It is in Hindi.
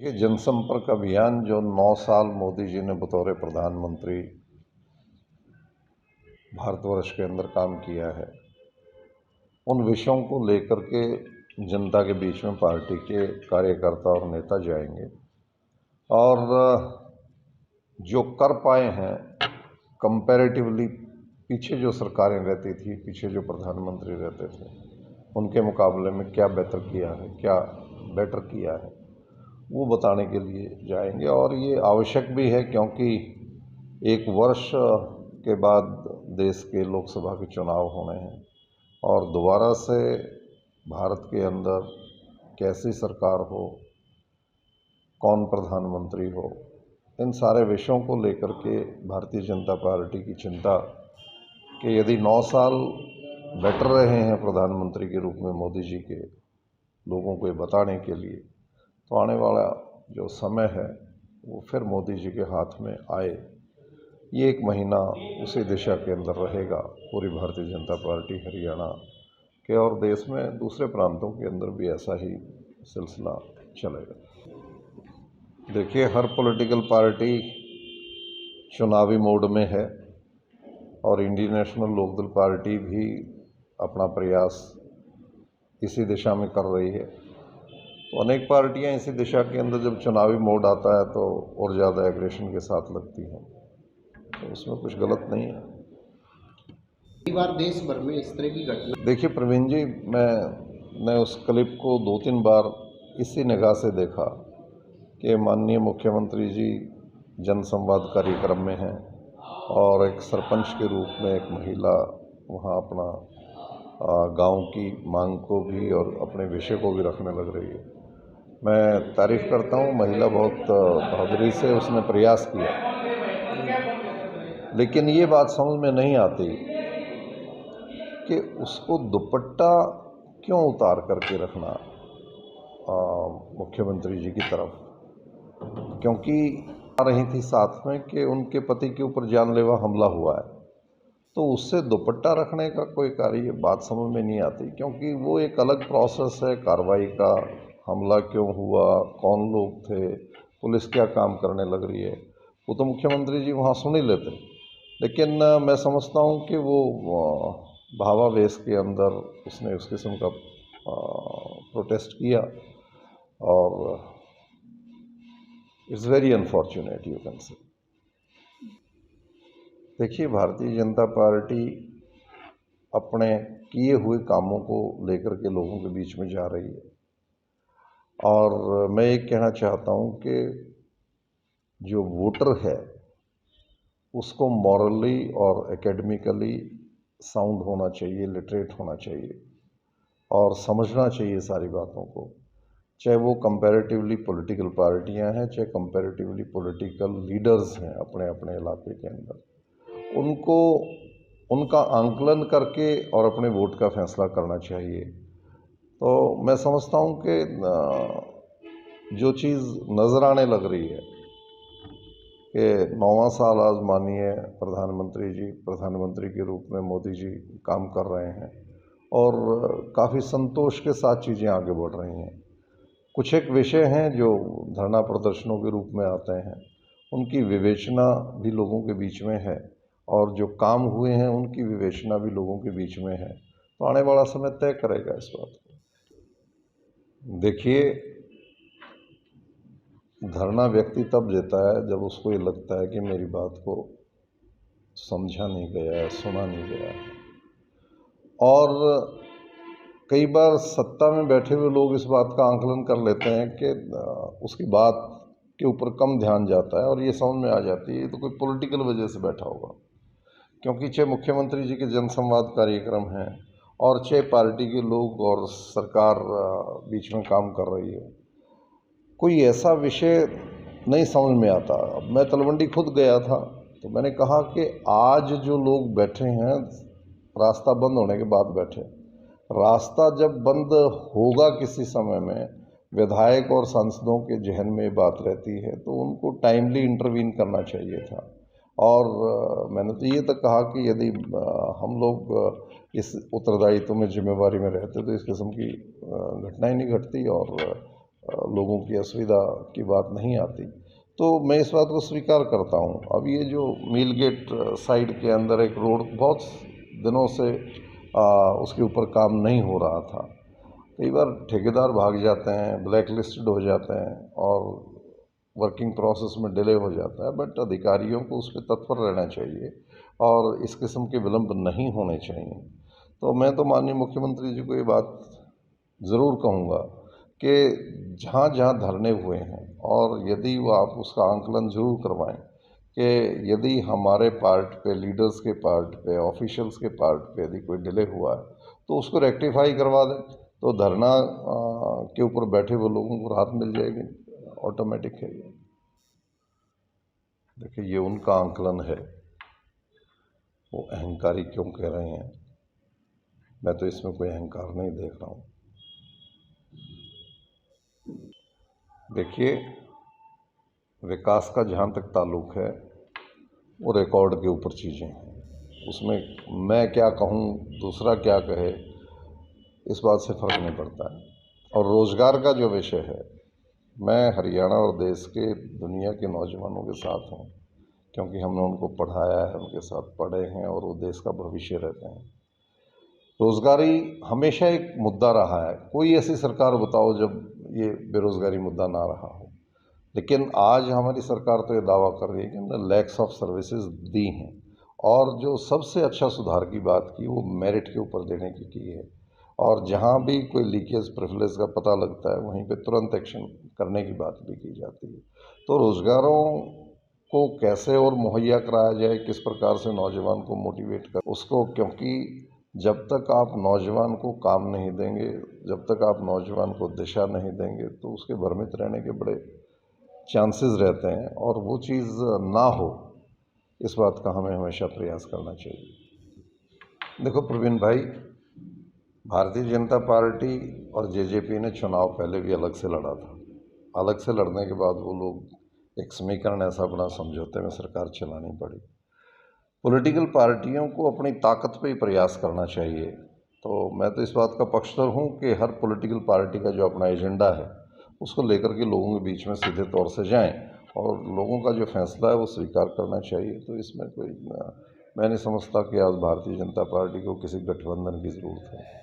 ये जनसंपर्क अभियान जो 9 साल मोदी जी ने बतौर प्रधानमंत्री भारतवर्ष के अंदर काम किया है, उन विषयों को लेकर के जनता के बीच में पार्टी के कार्यकर्ता और नेता जाएंगे और जो कर पाए हैं कंपैरेटिवली पीछे जो सरकारें रहती थी, पीछे जो प्रधानमंत्री रहते थे, उनके मुकाबले में क्या बेहतर किया है, क्या बेटर किया है, वो बताने के लिए जाएंगे। और ये आवश्यक भी है क्योंकि एक वर्ष के बाद देश के लोकसभा के चुनाव होने हैं और दोबारा से भारत के अंदर कैसी सरकार हो, कौन प्रधानमंत्री हो, इन सारे विषयों को लेकर के भारतीय जनता पार्टी की चिंता कि यदि 9 साल बेटर रहे हैं प्रधानमंत्री के रूप में मोदी जी के, लोगों को ये बताने के लिए, तो आने वाला जो समय है वो फिर मोदी जी के हाथ में आए, ये 1 महीना उसी दिशा के अंदर रहेगा। पूरी भारतीय जनता पार्टी हरियाणा के और देश में दूसरे प्रांतों के अंदर भी ऐसा ही सिलसिला चलेगा। देखिए, हर पॉलिटिकल पार्टी चुनावी मोड में है और इंडियन नेशनल लोकदल पार्टी भी अपना प्रयास इसी दिशा में कर रही है। तो अनेक पार्टियां इसी दिशा के अंदर जब चुनावी मोड आता है तो और ज़्यादा एग्रेशन के साथ लगती हैं, तो उसमें कुछ गलत नहीं है। कई बार देश भर में इस तरह की घटना। देखिए प्रवीण जी, मैंने उस क्लिप को 2-3 बार इसी निगाह से देखा कि माननीय मुख्यमंत्री जी जनसंवाद कार्यक्रम में हैं और एक सरपंच के रूप में एक महिला वहाँ अपना गांव की मांग को भी और अपने विषय को भी रखने लग रही है। मैं तारीफ़ करता हूँ, महिला बहुत बहादुरी से उसने प्रयास किया, लेकिन ये बात समझ में नहीं आती कि उसको दुपट्टा क्यों उतार करके रखना मुख्यमंत्री जी की तरफ, क्योंकि आ रही थी साथ में कि उनके पति के ऊपर जानलेवा हमला हुआ है, तो उससे दुपट्टा रखने का कोई कार्य, बात समझ में नहीं आती, क्योंकि वो एक अलग प्रोसेस है कार्रवाई का। हमला क्यों हुआ, कौन लोग थे, पुलिस क्या काम करने लग रही है, वो तो मुख्यमंत्री जी वहाँ सुन ही लेते। लेकिन मैं समझता हूँ कि वो भावावेश के अंदर उसने उस किस्म का प्रोटेस्ट किया और it's very unfortunate you can say. देखिए, भारतीय जनता पार्टी अपने किए हुए कामों को लेकर के लोगों के बीच में जा रही है और मैं ये कहना चाहता हूँ कि जो वोटर है उसको मॉरली और एकेडमिकली साउंड होना चाहिए, लिटरेट होना चाहिए और समझना चाहिए सारी बातों को, चाहे वो कंपैरेटिवली पॉलिटिकल पार्टियां हैं, चाहे कंपैरेटिवली पॉलिटिकल लीडर्स हैं अपने अपने इलाके के अंदर, उनको उनका आंकलन करके और अपने वोट का फैसला करना चाहिए। तो मैं समझता हूँ कि जो चीज़ नज़र आने लग रही है कि 9वां साल आज माननीय प्रधानमंत्री के रूप में मोदी जी काम कर रहे हैं और काफ़ी संतोष के साथ चीज़ें आगे बढ़ रही हैं। कुछ एक विषय हैं जो धरना प्रदर्शनों के रूप में आते हैं, उनकी विवेचना भी लोगों के बीच में है और जो काम हुए हैं उनकी विवेचना भी लोगों के बीच में है। तो आने वाला समय तय करेगा इस बात को। देखिए, धरना व्यक्ति तब देता है जब उसको ये लगता है कि मेरी बात को समझा नहीं गया है, सुना नहीं गया है। और कई बार सत्ता में बैठे हुए लोग इस बात का आंकलन कर लेते हैं कि उसकी बात के ऊपर कम ध्यान जाता है और ये समझ में आ जाती है तो कोई पॉलिटिकल वजह से बैठा होगा, क्योंकि चाहे मुख्यमंत्री जी के जनसंवाद कार्यक्रम हैं और चाहे पार्टी के लोग और सरकार बीच में काम कर रही है, कोई ऐसा विषय नहीं समझ में आता। अब मैं तलवंडी खुद गया था तो मैंने कहा कि आज जो लोग बैठे हैं रास्ता बंद होने के बाद बैठे, रास्ता जब बंद होगा किसी समय में, विधायक और सांसदों के जहन में बात रहती है तो उनको टाइमली इंटरवीन करना चाहिए था। और मैंने तो ये तक कहा कि यदि हम लोग इस उत्तरदायित्व में जिम्मेवारी में रहते तो इस किस्म की घटनाएं नहीं घटती और लोगों की असुविधा की बात नहीं आती, तो मैं इस बात को स्वीकार करता हूँ। अब ये जो मिल गेट साइड के अंदर एक रोड बहुत दिनों से उसके ऊपर काम नहीं हो रहा था। कई बार ठेकेदार भाग जाते हैं, ब्लैक लिस्टेड हो जाते हैं और वर्किंग प्रोसेस में डिले हो जाता है, बट अधिकारियों को उस पर तत्पर रहना चाहिए और इस किस्म के विलम्ब नहीं होने चाहिए। तो मैं तो माननीय मुख्यमंत्री जी को ये बात ज़रूर कहूँगा कि जहाँ जहाँ धरने हुए हैं, और यदि वो आप उसका आंकलन ज़रूर करवाएं कि यदि हमारे पार्ट पे, लीडर्स के पार्ट पे, ऑफिशियल्स के पार्ट पे यदि कोई डिले हुआ है तो उसको रेक्टिफाई करवा दें, तो धरना के ऊपर बैठे हुए लोगों को राहत मिल जाएगी। ऑटोमेटिक है ये। देखिए, ये उनका आंकलन है, वो अहंकारी क्यों कह रहे हैं, मैं तो इसमें कोई अहंकार नहीं देख रहा हूँ। देखिए, विकास का जहाँ तक ताल्लुक है वो रिकॉर्ड के ऊपर चीज़ें हैं, उसमें मैं क्या कहूँ, दूसरा क्या कहे, इस बात से फ़र्क नहीं पड़ता है। और रोज़गार का जो विषय है, मैं हरियाणा और देश के, दुनिया के नौजवानों के साथ हूँ, क्योंकि हमने उनको पढ़ाया है, उनके साथ पढ़े हैं और वो देश का भविष्य रहते हैं। रोज़गारी हमेशा एक मुद्दा रहा है, कोई ऐसी सरकार बताओ जब ये बेरोज़गारी मुद्दा ना रहा हो। लेकिन आज हमारी सरकार तो ये दावा कर रही है कि हमने लैक्स ऑफ सर्विसेज दी हैं, और जो सबसे अच्छा सुधार की बात की वो मेरिट के ऊपर देने की है। और जहाँ भी कोई लीकेज प्रिविलेज का पता लगता है वहीं पे तुरंत एक्शन करने की बात भी की जाती है। तो रोज़गारों को कैसे और मुहैया कराया जाए, किस प्रकार से नौजवान को मोटिवेट कर उसको, क्योंकि जब तक आप नौजवान को काम नहीं देंगे, जब तक आप नौजवान को दिशा नहीं देंगे, तो उसके भ्रमित रहने के बड़े चांसेस रहते हैं, और वो चीज़ ना हो, इस बात का हमें हमेशा प्रयास करना चाहिए। देखो प्रवीण भाई, भारतीय जनता पार्टी और जेजेपी ने चुनाव पहले भी अलग से लड़ा था। अलग से लड़ने के बाद वो लोग एक समीकरण ऐसा बना, समझौते में सरकार चलानी पड़ी। पॉलिटिकल पार्टियों को अपनी ताकत पे ही प्रयास करना चाहिए। तो मैं तो इस बात का पक्षधर हूँ कि हर पॉलिटिकल पार्टी का जो अपना एजेंडा है उसको लेकर के लोगों के बीच में सीधे तौर से जाएं, और लोगों का जो फैसला है वो स्वीकार करना चाहिए। तो इसमें कोई मैं नहीं समझता कि आज भारतीय जनता पार्टी को किसी गठबंधन की ज़रूरत है।